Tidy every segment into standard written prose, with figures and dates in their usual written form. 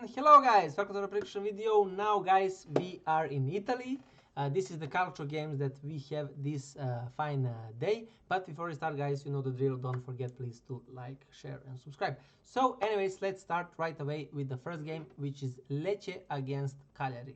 And hello guys, welcome to the prediction video. Now guys, we are in Italy. This is the culture games that we have this fine day. But before we start guys, you know the drill. Don't forget please to like, share and subscribe. So anyways, let's start right away with the first game, which is Lecce against Cagliari.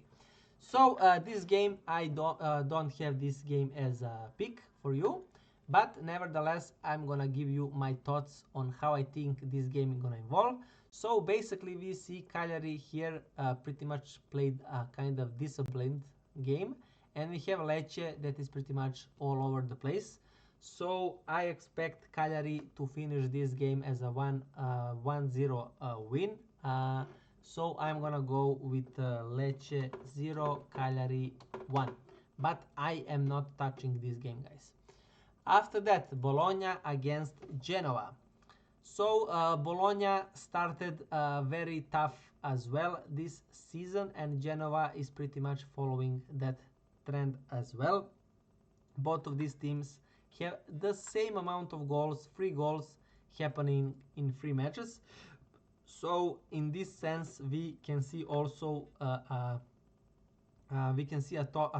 So this game, I don't have this game as a pick for you. But nevertheless, I'm gonna give you my thoughts on how I think this game is gonna evolve. So basically, we see Cagliari here pretty much played a kind of disciplined game, and we have Lecce that is pretty much all over the place. So I expect Cagliari to finish this game as a 1-0 win. So I'm gonna go with Lecce 0, Cagliari 1. But I am not touching this game, guys. After that, Bologna against Genoa. So Bologna started very tough as well this season, and Genoa is pretty much following that trend as well. Both of these teams have the same amount of goals, 3 goals happening in 3 matches. So in this sense, we can see also a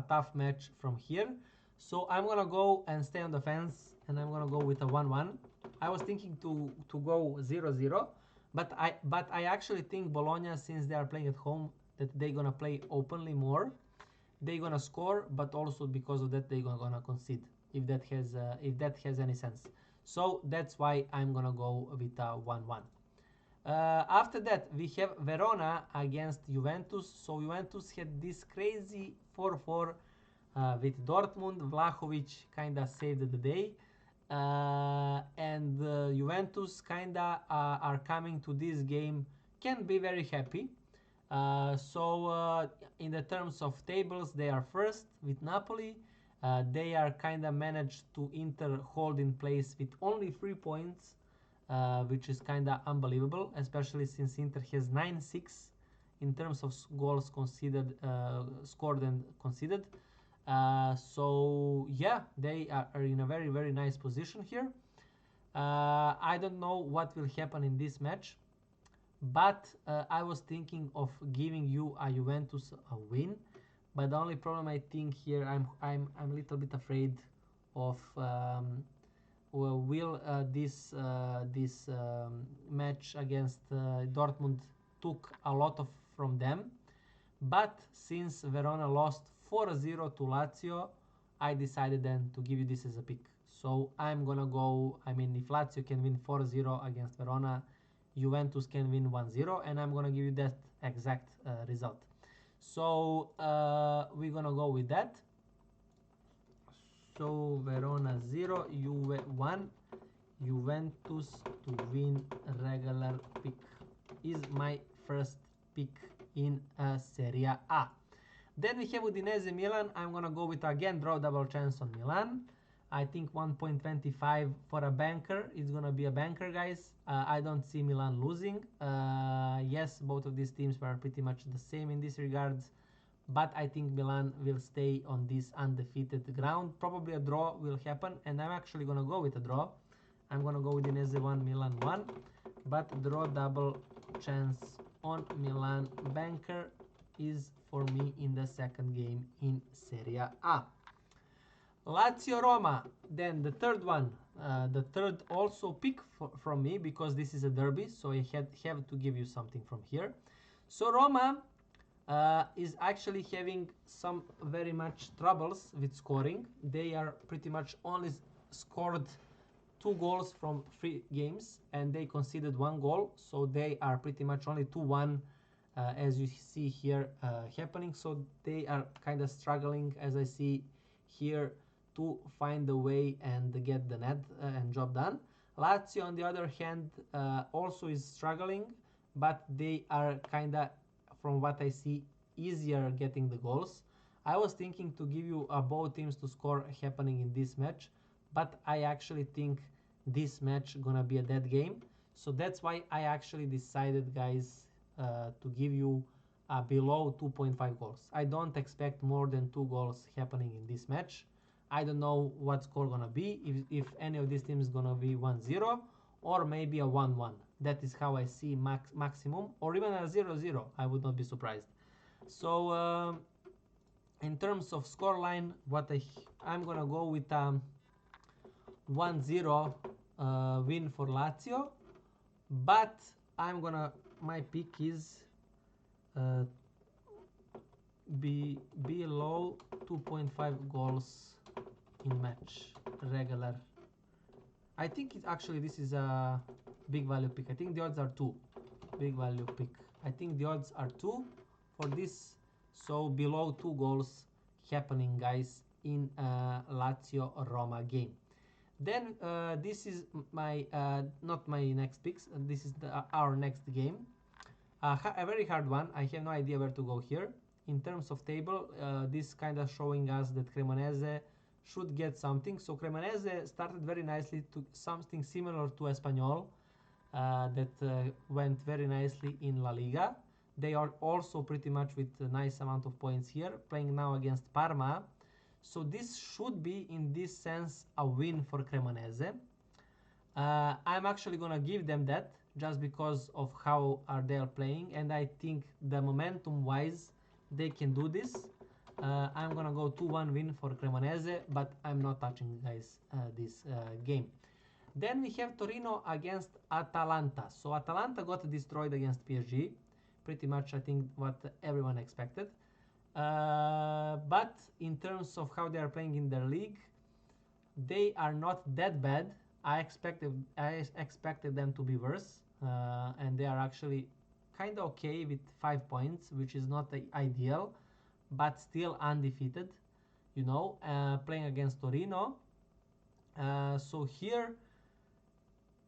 tough match from here. So I'm gonna go and stay on the fence, and I'm gonna go with a 1-1. I was thinking to go 0-0, but I actually think Bologna, since they are playing at home, that they're gonna play openly more. They're gonna score, but also because of that they're gonna concede, if that has any sense. So that's why I'm gonna go with a 1-1. After that, we have Verona against Juventus. So Juventus had this crazy 4-4 with Dortmund. Vlahovic kinda saved the day. And Juventus kinda are coming to this game, can be very happy. In the terms of tables, they are first with Napoli. They are kinda managed to Inter hold in place with only 3 points, which is kinda unbelievable, especially since Inter has 9-6 in terms of goals considered, scored and conceded. So yeah, they are in a very nice position here. I don't know what will happen in this match, but I was thinking of giving you a Juventus a win. But the only problem I think here, I'm a little bit afraid of will this match against Dortmund took a lot from them. But since Verona lost 4-0 to Lazio, I decided then to give you this as a pick. So I'm gonna go, if Lazio can win 4-0 against Verona, Juventus can win 1-0, and I'm gonna give you that exact result. So we're gonna go with that. So Verona 0, Juve 1, Juventus to win regular pick is my first pick in Serie A. Then we have Udinese Milan. I'm gonna go with again draw double chance on Milan. I think 1.25 for a banker is gonna be a banker, guys. I don't see Milan losing. Yes, both of these teams were pretty much the same in this regards, but I think Milan will stay on this undefeated ground. Probably a draw will happen, and I'm actually gonna go with a draw. I'm gonna go with Udinese 1, Milan 1, but draw double chance on Milan banker is for me in the second game in Serie A. Lazio Roma, then the third one, the third also pick from me, because this is a derby, so I have to give you something from here. So Roma is actually having some very much troubles with scoring. They are pretty much only scored 2 goals from 3 games, and they conceded 1 goal, so they are pretty much only 2-1 as you see here happening. So they are kind of struggling, as I see here, to find a way and get the net and job done. Lazio, on the other hand, also is struggling, but they are kind of, from what I see, easier getting the goals. I was thinking to give you both teams to score happening in this match, but I actually think this match gonna be a dead game. So that's why I actually decided, guys, to give you below 2.5 goals. I don't expect more than 2 goals happening in this match. I don't know what score gonna be, if any of these teams gonna be 1-0 or maybe a 1-1. That is how I see maximum, or even a 0-0. I would not be surprised. So in terms of scoreline, I'm gonna go with 1-0 win for Lazio, but my pick is below 2.5 goals in match regular. I think this is a big value pick. I think the odds are 2. Big value pick. I think the odds are 2 for this. So below 2 goals happening, guys, in Lazio Roma game. Then this is my not my next picks. This is our next game. A very hard one. I have no idea where to go here. In terms of table, this kind of showing us that Cremonese should get something. So Cremonese started very nicely to something similar to Espanyol that went very nicely in La Liga. They are also pretty much with a nice amount of points here, playing now against Parma. So this should be, in this sense, a win for Cremonese. I'm actually gonna give them that just because of how are they playing, and I think the momentum wise they can do this. I'm gonna go 2-1 win for Cremonese, but I'm not touching, guys, this game. Then we have Torino against Atalanta. So Atalanta got destroyed against PSG, pretty much I think what everyone expected. But in terms of how they are playing in their league, they are not that bad. I expected them to be worse, and they are actually kind of okay with 5 points, which is not ideal, but still undefeated. Playing against Torino. So here,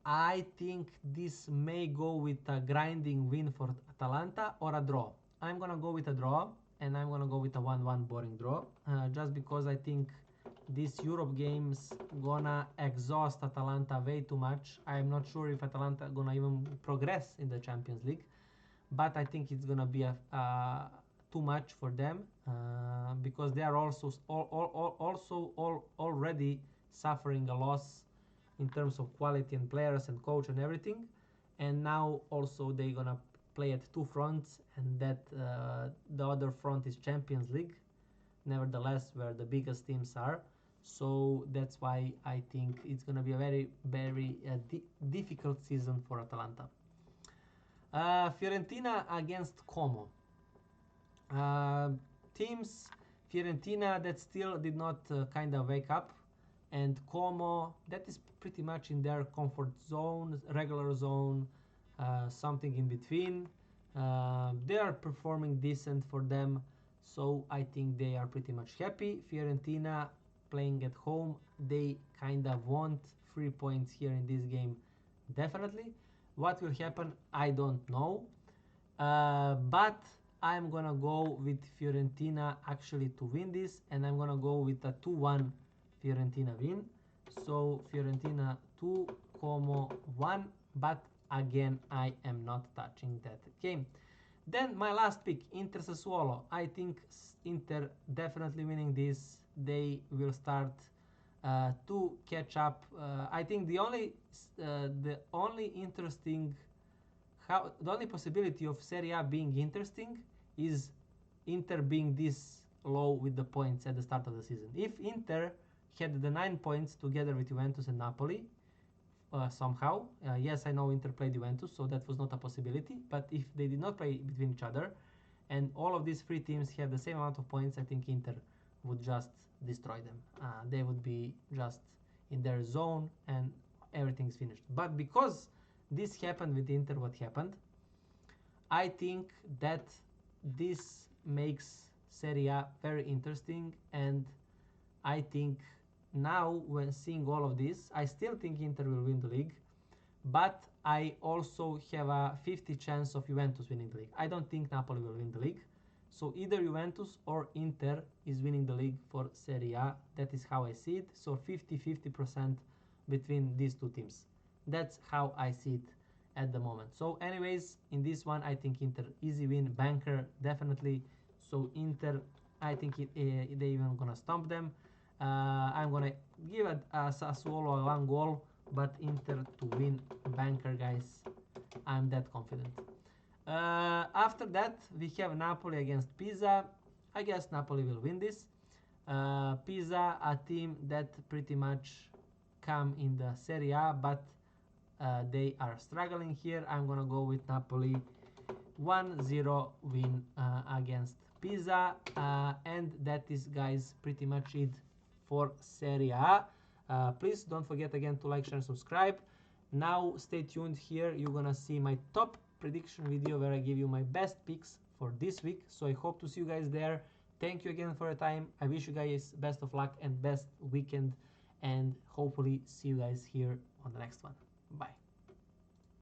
I think this may go with a grinding win for Atalanta or a draw. I'm gonna go with a draw, and I'm gonna go with a 1-1 boring draw, just because I think this Europe games gonna exhaust Atalanta way too much. I'm not sure if Atalanta gonna even progress in the Champions League, but I think it's gonna be too much for them, because they are also already suffering a loss in terms of quality and players and coach and everything, and now also they're gonna play at 2 fronts, and that the other front is Champions League, nevertheless, where the biggest teams are. So that's why I think it's gonna be a very, very difficult season for Atalanta. Fiorentina against Como. Teams, Fiorentina that still did not kind of wake up, and Como that is pretty much in their comfort zone, regular zone, something in between. They are performing decent for them, so I think they are pretty much happy. Fiorentina playing at home, they kind of want 3 points here in this game, definitely. What will happen, I don't know, but I'm gonna go with Fiorentina actually to win this, and I'm gonna go with a 2-1 Fiorentina win. So Fiorentina 2, Como 1, but again I am not touching that game. Then my last pick, Inter Sassuolo. I think Inter definitely winning this. They will start to catch up. I think the only possibility of Serie A being interesting is Inter being this low with the points at the start of the season. If Inter had the 9 points together with Juventus and Napoli, somehow, yes, I know Inter played Juventus, so that was not a possibility, but if they did not play between each other and all of these 3 teams have the same amount of points, I think Inter would just destroy them. They would be just in their zone and everything's finished. But because this happened with Inter, what happened, I think that this makes Serie A very interesting, and I think now when seeing all of this, I still think Inter will win the league, but I also have a 50 chance of Juventus winning the league. I don't think Napoli will win the league, so either Juventus or Inter is winning the league for Serie A. That is how I see it. So 50-50% between these 2 teams. That's how I see it at the moment. So anyways, in this one I think Inter easy win, banker definitely. So Inter, I think they even gonna stomp them. I'm gonna give a Sassuolo a 1 goal, but Inter to win, banker, guys. I'm that confident. After that, we have Napoli against Pisa. I guess Napoli will win this. Pisa, a team that pretty much come in the Serie A, but they are struggling here. I'm gonna go with Napoli 1-0 win against Pisa, and that is, guys, pretty much it for Serie A. Please don't forget again to like, share, and subscribe. Now stay tuned. Here you're gonna see my top prediction video where I give you my best picks for this week. So I hope to see you guys there. Thank you again for your time. I wish you guys best of luck and best weekend, and hopefully see you guys here on the next one. Bye.